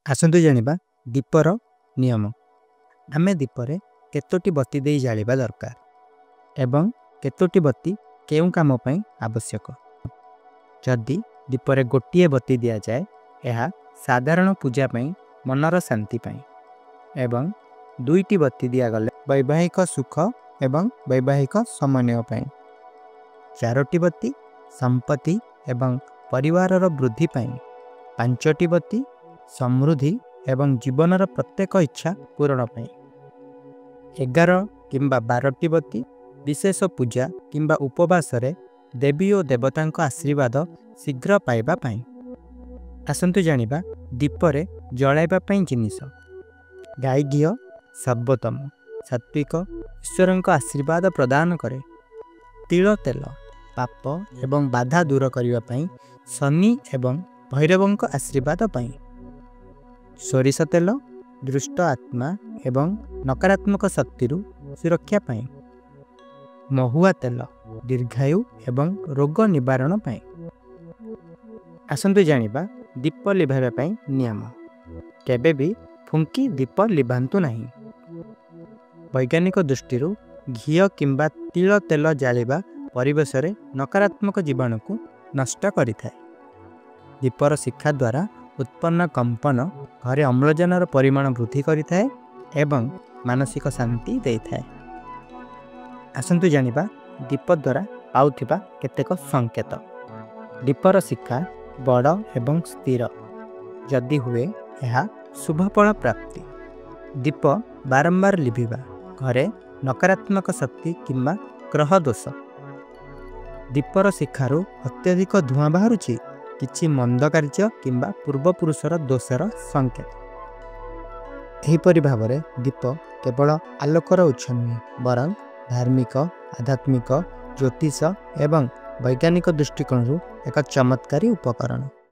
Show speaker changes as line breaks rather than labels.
आसतु जानिबा दीपर नियम। आमे दीपरे केतोटी बत्ती देई जालिबा दरकार एवं केतोटी बत्ती केउ काम पई आवश्यक। जदि दीपरे गोटिए बत्ती दिया जाए यह साधारण पूजा पई मनर शांति पई एवं दुईटी बत्ती दिया गले वैवाहिक सुख एवं वैवाहिक समन्वय पई। चारोटी बत्ती संपत्ति एवं परिवारर वृद्धि पई। पांचटी बत्ती समृद्धि एवं जीवनर प्रत्येक इच्छा पूरण पई। 11 किंबा 12टी बत्ती विशेष पूजा किंबा उपवास रे देवी और देवतांको आशीर्वाद शीघ्र पाइबा पई। आसंतु जानिबा दीपरे जळाइबा पई जिनिस। गाय घी सर्वोत्तम सात्विक ईश्वरंको आशीर्वाद प्रदान करे। तिल तेल पाप एवं बाधा दूर करिबा पई शनि एवं भैरवंको आशीर्वाद पई। सोरिष तेल दुष्ट आत्मा एवं नकारात्मक शक्ति सुरक्षा पाई। महुआ तेल दीर्घायु एवं रोग निवारण पाई। आसंतु जानिबा दीप लिभाइबा पाई नियम। केबे भी फुंकी दीप लिभांतु नहीं। वैज्ञानिक दृष्टि घी किंबा तिल तेल जालिबा परिवेश रे नकारात्मक जीवाणु को नष्ट करिथाय। दीपर शिक्षा द्वारा उत्पन्न कंपन घरे अम्लजानर परिमाण वृद्धि करिथाय एवं मानसिक शांति देइथाय। आसंतु जानिबा दीप द्वारा पाउथिबा केतेक संकेत। दीपर शिक्षा बड़ एवं स्थिर जदि हुए यह शुभफल प्राप्ति। दीप बारंबार लिभिबा घरे नकारात्मक शक्ति किंबा ग्रह दोष। दीपर शिखारु अत्यधिक धुआं बाहरुछि किछि मंद कार्य किंबा पूर्वपुरुषर दोषर संकेत। एहिपरि भावरे दीप केवल आलोकर उत्स नुहे बरं धार्मिक आध्यात्मिक ज्योतिष एवं वैज्ञानिक दृष्टिकोण एक चमत्कारी उपकरण।